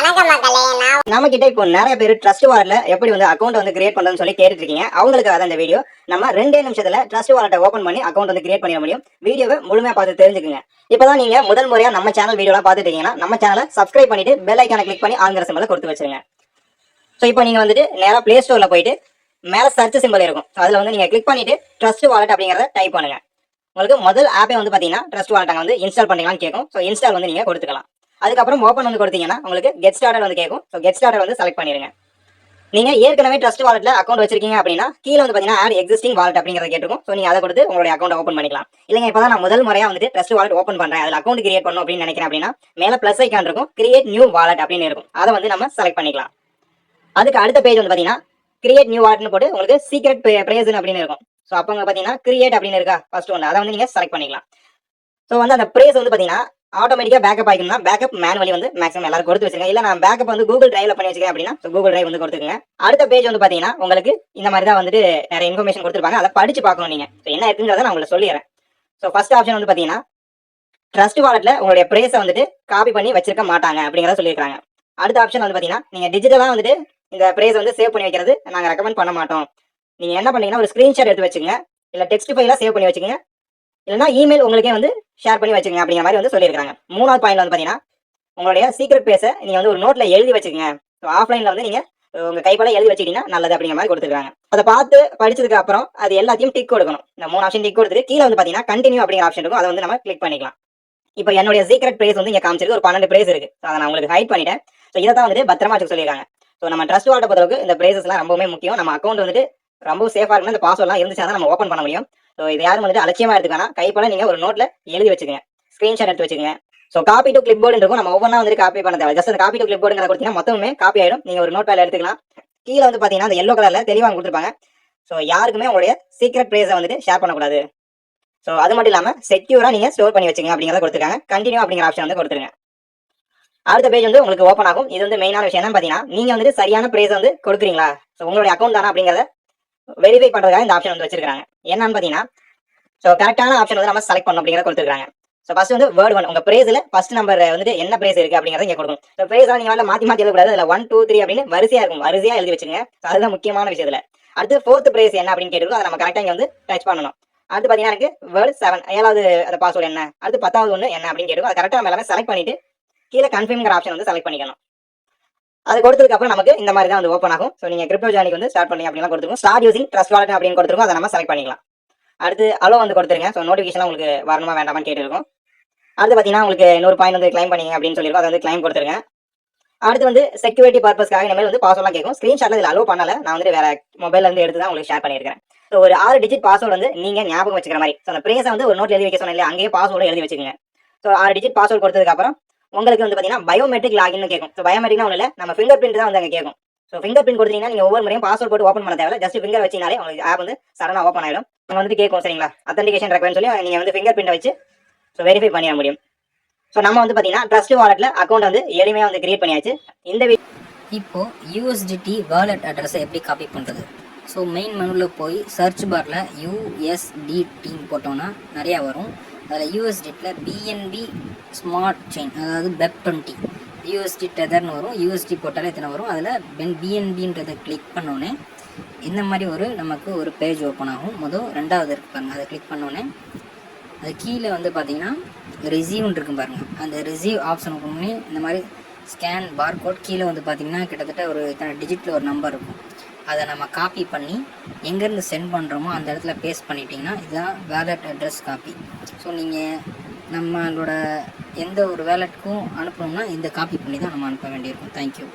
நம்ம கிட்ட இப்போ நிறைய பேர் ட்ரஸ்ட் வாலெட்ல எப்படி வந்து அக்கௌண்ட் வந்து கிரியேட் பண்றதுன்னு சொல்லி கேட்டுட்டு இருக்கீங்க. அவங்களுக்கு அதான் இந்த வீடியோ. நம்ம 2 நிமிஷத்துல ட்ரஸ்ட் வாலெட்டை ஓபன் பண்ணி அக்கௌண்ட் வந்து கிரியேட் பண்ணிட முடியும். வீடியோவை முழுமையா பார்த்து தெரிஞ்சுக்குங்க. இப்பதான் நீங்க முதல் முறையா நம்ம சேனல் வீடியோலாம் பார்த்துட்டு இருக்கீங்கன்னா நம்ம சேனலை சப்ஸ்கிரைப் பண்ணிட்டு பெல் ஐக்கானை கிளிக் பண்ணி ஆங்கிற சிம்பலை கொடுத்து வச்சிருங்க. ஸோ இப்போ நீங்க வந்துட்டு நேரா பிளே ஸ்டோர்ல போயிட்டு மேல சர்ச் சிம்பல் இருக்கும். அதுல வந்து நீங்க கிளிக் பண்ணிட்டு ட்ரஸ்ட் வாலெட் அப்படிங்கறத டைப் பண்ணுங்க. உங்களுக்கு முதல் ஆப்பே வந்து பாத்தீங்கன்னா ட்ரஸ்ட் வாலெட் வந்து இன்ஸ்டால் பண்ணீங்களான்னு கேட்கும். ஸோ இன்ஸ்டால் வந்து நீங்க கொடுத்துக்கலாம். அதுக்கப்புறம் ஓப்பன் வந்து கொடுத்தீங்கன்னா உங்களுக்கு கெட் ஸ்டார்டட் வந்து கேட்கும். ஸோ கெட் ஸ்டார்டட் வந்து செலக்ட் பண்ணிருங்க. நீங்க ஏற்கனவே ட்ரஸ்ட் வாலெட்ல அக்கௌண்ட் வச்சிருக்கீங்க அப்படின்னா கீழே வந்து பாத்தீங்கன்னா ஆட் எக்ஸிஸ்டிங் வாலெட் அப்படிங்கறத கேட்டுக்கும். ஸோ நீங்க அதை கொடுத்து உங்களுடைய அக்கௌண்ட் ஓப்பன் பண்ணிக்கலாம். இல்லைங்க இப்பதான் நான் முதல் முறையா வந்துட்டு ட்ரஸ்ட் வாலெட் ஓப்பன் பண்றேன், அதுல அக்கௌண்ட் கிரியேட் பண்ணணும் அப்படின்னு நினைக்கிறேன் அப்படின்னா மேல பிளஸ் ஐக்கான் இருக்கும், கிரியேட் நியூ வாலெட் அப்படின்னு இருக்கும். அதை வந்து நம்ம செலக்ட் பண்ணிக்கலாம். அதுக்கு அடுத்த பேஜ் வந்து பாத்தீங்கன்னா கிரியேட் நியூ வாலெட்னு போட்டு உங்களுக்கு சீக்ரெட் பிரேஸ் அப்படின்னு இருக்கும். ஸோ அப்போ பாத்தீங்கன்னா கிரியேட் அப்படின்னு இருக்கா ஃபர்ஸ்ட் ஒன்று, அதை வந்து நீங்க செலக்ட் பண்ணிக்கலாம். ஸோ வந்து அந்த பிரேஸ் வந்து பாத்தீங்கன்னா ஆட்டோமேட்டிக்கா பேக்கப் ஆகிக்கணும்னா பேக்கப் மேனுவலி வந்து மேக்ஸிமம் எல்லாரும் கொடுத்து வச்சுங்க. இல்ல நான் பேக்கப் வந்து கூகுள் டிரைவ்ல பண்ணி வச்சுக்கேன் அப்படின்னா கூகுள் டிரைவ் வந்து கொடுத்துக்கங்க. அடுத்த பேஜ் வந்து பாத்தீங்கன்னா உங்களுக்கு இந்த மாதிரி தான் வந்துட்டு நிறைய இன்ஃபர்மேஷன் கொடுத்துருப்பாங்க. அதை படிச்சு பார்க்கணும் நீங்க. என்ன இருக்குங்கிறத நான் உங்களுக்கு சொல்லிடுறேன். ஸோ ஃபர்ஸ்ட் ஆப்ஷன் வந்து பாத்தீங்கன்னா ட்ரஸ்ட் வாலெட்ல உங்களுடைய பிரேஸை வந்துட்டு காப்பி பண்ணி வச்சிருக்க மாட்டாங்க அப்படிங்கிறத சொல்லியிருக்காங்க. அடுத்த ஆப்ஷன் வந்து பாத்தீங்கன்னா நீங்க டிஜிட்டலா வந்துட்டு இந்த பிரேஸ் வந்து சேவ் பண்ணி வைக்கிறது நாங்க ரெக்கமெண்ட் பண்ண மாட்டோம். நீங்க என்ன பண்ணீங்கன்னா ஒரு ஸ்கிரீன்ஷாட் எடுத்து வச்சுங்க, இல்ல டெக்ஸ்ட் ஃபைலா சேவ் பண்ணி வச்சுங்க, இல்லைன்னா இமெயில் உங்களுக்கே வந்து ஷேர் பண்ணி வச்சுங்க அப்படிங்கிற மாதிரி வந்து சொல்லியிருக்காங்க. மூணாவது பாயிண்ட் வந்து பாத்தீங்கன்னா உங்களுடைய சீக்ரெட் பேஸை நீங்க வந்து ஒரு நோட்ல எழுதி வச்சுக்கோங்க. ஆஃப்லைன்ல வந்து நீங்க உங்க கைப்பட எழுதி வச்சுக்கிட்டீங்கன்னா நல்லது அப்படிங்கிற மாதிரி கொடுத்துருக்காங்க. அதை பார்த்து படிச்சதுக்கு அப்புறம் அது எல்லாத்தையும் டிக் கொடுக்கணும். இந்த 3 ஆப்ஷன் டிக் கொடுத்துட்டு கீழே வந்து பாத்தீங்கன்னா கண்டினியூ அப்படிங்கிற ஆப்ஷன் இருக்கும். அதை வந்து நம்ம கிளிக் பண்ணிக்கலாம். இப்போ என்னுடைய சீக்ரெட் பிரேஸ் வந்து இங்க காமிச்சிருக்கு, ஒரு 12 பிரேஸ் இருக்கு. அதை நான் உங்களுக்கு ஹைட் பண்ணிட்டேன். ஸோ இதை தான் வந்துட்டு பத்திரமா வச்சுக்க சொல்லியிருக்காங்க. ஸோ நம்ம ட்ரஸ்ட் வாலெட்டை பொறுத்தவரைக்கும் இந்த பிரேசஸ் எல்லாம் ரொம்பவே முக்கியம். நம்ம அக்கௌண்ட் வந்துட்டு ரொம்ப சேஃபா இருக்கணும். இந்த பாஸ்வேர்ட்லாம் இருந்துச்சுன்னா தான் நம்ம ஓப்பன் பண்ண முடியும். ஸோ இது யாரும் வந்துட்டு அலட்சியமா எடுத்துக்கானா கைப்பட நீங்க ஒரு நோட்ல எழுதி வச்சுக்கோங்க, ஸ்கிரீன்ஷாட் எடுத்து வச்சுக்கோங்க. So copy to clipboard இருக்கும். நம்ம ஒவ்வொன்றா வந்து காப்பி பண்ண தேவை. ஜஸ்ட் அந்த காப்பி டு கிளிப் போர்டுங்கிற கொடுத்தீங்கன்னா மொத்தமே காப்பி ஆயிடும். நீங்க ஒரு நோட் பேட்ல எடுத்துக்கலாம். கீழே வந்து பாத்தீங்கன்னா அந்த எல்லோ கலர்ல தெளிவாக கொடுத்துருப்பாங்க. ஸோ யாருக்குமே உங்களுடைய சீக்ரெட் பிரேஸை வந்துட்டு ஷேர் பண்ணக்கூடாது. ஸோ அது மட்டும் இல்லாம செக்யூரா நீங்க ஸ்டோர் பண்ணி வச்சுங்க அப்படிங்கிறத கொடுத்துருக்காங்க. கண்டினியூ அப்படிங்கிற ஆப்ஷன் வந்து கொடுத்துருங்க. அடுத்த பேஜ் வந்து உங்களுக்கு ஓப்பன் ஆகும். இது வந்து மெயினான விஷயம் என்ன பாத்தீங்கன்னா நீங்க வந்துட்டு சரியான பிரேஸ் வந்து கொடுக்குறீங்களா, ஸோ உங்களுடைய அக்கௌண்ட் தானா அப்படிங்கிறத வெரிஃபை பண்றதுக்காக இந்த ஆப்ஷன் வந்து வச்சிருக்காங்க. என்னன்னு பாத்தீங்கன்னா ஸோ கரெக்டான ஆப்ஷன் வந்து நம்ம செலக்ட் பண்ணணும் அப்படிங்கிறத கொடுத்துருக்காங்க. ஸோ ஃபர்ஸ்ட் வந்து வேர்ட் 1 உங்க பிரேஸ்ல ஃபர்ஸ்ட் நம்பர் வந்துட்டு என்ன பிரேஸ் இருக்கு அப்படிங்கிறத இங்க கொடுக்கணும். ஸோ பிரேஸ் நீங்க வந்து மாத்தி எழுதக்கூடாது. அதுல 1 2 3 அப்படின்னு வரிசையா இருக்கும், வரிசையா எழுதி வச்சுங்க. அதுதான் முக்கியமான விஷயத்துல. அடுத்து ஃபோர்த் பிரேஸ் என்ன அப்படின்னு கேட்டிருக்கோம், அதை நம்ம கரெக்டா இங்க வந்து டச் பண்ணணும். அடுத்து பாத்தீங்கன்னா எனக்கு வேர்ட் 7 7வது அந்த பாஸ்வேர்டு என்ன, அடுத்து 10வது ஒன்று என்ன அப்படின்னு கேட்டிருக்கோம். அதை கரெக்டா நம்ம எல்லாமே செலக்ட் பண்ணிட்டு கீழே கன்ஃபர்ம்ங்கிற ஆப்ஷன் வந்து செலக்ட் பண்ணிக்கணும். அது கொடுத்ததுக்கு அப்புறம் நமக்கு இந்த மாதிரி தான் வந்து ஓப்பன் ஆகும். ஸோ நீங்க கிரிப்டோ ஜர்னிக்கு வந்து ஸ்டார்ட் பண்ணி அப்படின்னா கொடுத்துருக்கோம். ஸ்டார்ட் யூசிங் ட்ரஸ்ட் வாலெட் அப்படின்னு கொடுத்துருக்கோம். அதை நம்ம செலக்ட் பண்ணிக்கலாம். அடுத்து அலோ வந்து கொடுத்துருங்க. ஸோ நோட்டிஃபிகேஷன் உங்களுக்கு வரணுமா வேண்டாமான்னு கேட்டிருக்கோம். அடுத்து பார்த்தீங்கன்னா உங்களுக்கு 100 பாயிண்ட் வந்து கிளைம் பண்ணீங்க அப்படின்னு சொல்லியிருக்கோம். அதை வந்து கிளைம் கொடுத்துருங்க. அடுத்து வந்து செக்யூரிட்டி பர்பஸ்க்காக இந்த மாதிரி வந்து பாஸ்வேர்ட்லாம் கேட்கும். ஸ்கிரீன்ஷாட்ல இதில் அலோ பண்ணல, நான் வந்து வேற மொபைல்ல இருந்து எடுத்து தான் உங்களுக்கு ஷேர் பண்ணியிருக்கேன். ஸோ ஒரு 6 டிஜிட் பாஸ்வேர்டு வந்து நீங்க ஞாபகம் வச்சுக்கிற மாதிரி. ஸோ அந்த பிரேஸை வந்து ஒரு நோட்ல எழுதி வைக்க சொன்னேன் இல்லையா, அங்கேயே பாஸ்வேர்டு எழுதி வச்சுக்கோங்க. ஸோ 6 டிஜிட் பாஸ்வேர்டு கொடுத்ததுக்கு அப்புறம் உங்களுக்கு வந்து பாத்தீங்கன்னா பயோமெட்ரிக் லாகின் கேட்கும். ஸோ பயோமெட்ரிக்னா ஒண்ணு இல்ல, நம்ம ஃபிங்கர் பிரிண்ட் தான் வந்து அங்க கேட்கும். ஸோ ஃபிங்கர் பிரிண்ட் கொடுத்தீங்கன்னா நீங்க ஒவ்வொரு முறையும் பாஸ்வேர்ட் போட்டு ஓப்பன் பண்ண தேவை. ஜஸ்ட் ஃபிங்கர் வச்சினாலே உங்களுக்கு ஆப் வந்து சடனா ஓப்பன் ஆயிடும். நம்ம வந்து கேட்கும் சரிங்களா, அத்தன்டிகேஷன் ரெக்வயர்னு சொல்லி நீங்க வந்து ஃபிங்கர் பிரிண்ட் வச்சு ஸோ வெரிஃபை பண்ணிட முடியும். ஸோ நம்ம வந்து பாத்தீங்கன்னா ட்ரஸ்ட் வாலெட்ல அக்கௌண்ட் வந்து எளிமையா வந்து கிரியேட் பண்ணியாச்சு. இந்த இப்போ USDT வாலெட் அட்ரஸை எப்படி காப்பி பண்ணுறது? ஸோ மெயின் மெனுவில் போய் சர்ச் பாரில் USDT போட்டோன்னா நிறையா வரும். அதில் USDTயில் BNB ஸ்மார்ட் செயின், அதாவது BEP20 USD டெதர்னு வரும். USD போட்டாலே இத்தனை வரும். அதில் BNBன்றதை கிளிக் பண்ணோன்னே இந்த மாதிரி நமக்கு ஒரு பேஜ் ஓப்பன் ஆகும். ரெண்டாவது இருக்கு பாருங்கள், அதை கிளிக் பண்ணோன்னே அது கீழே வந்து பார்த்தீங்கன்னா ரிசீவ்னு இருக்கும் பாருங்கள். அந்த ரிசீவ் ஆப்ஷன் பண்ணி இந்த மாதிரி ஸ்கேன் பார்கோட் கீழே வந்து பார்த்தீங்கன்னா கிட்டத்தட்ட ஒரு இத்தனை டிஜிட்டில் ஒரு நம்பர் இருக்கும். அதை நம்ம காப்பி பண்ணி எங்கேருந்து சென்ட் பண்ணுறோமோ அந்த இடத்துல பேஸ்ட் பண்ணிட்டீங்கன்னா இதுதான் வேலட் அட்ரஸ் காப்பி. ஸோ நீங்கள் நம்மளோட எந்த ஒரு வேலெட்டுக்கும் அனுப்பணும்னா இந்த காப்பி பண்ணி தான் நம்ம அனுப்ப வேண்டியிருக்கும். தேங்க்யூ.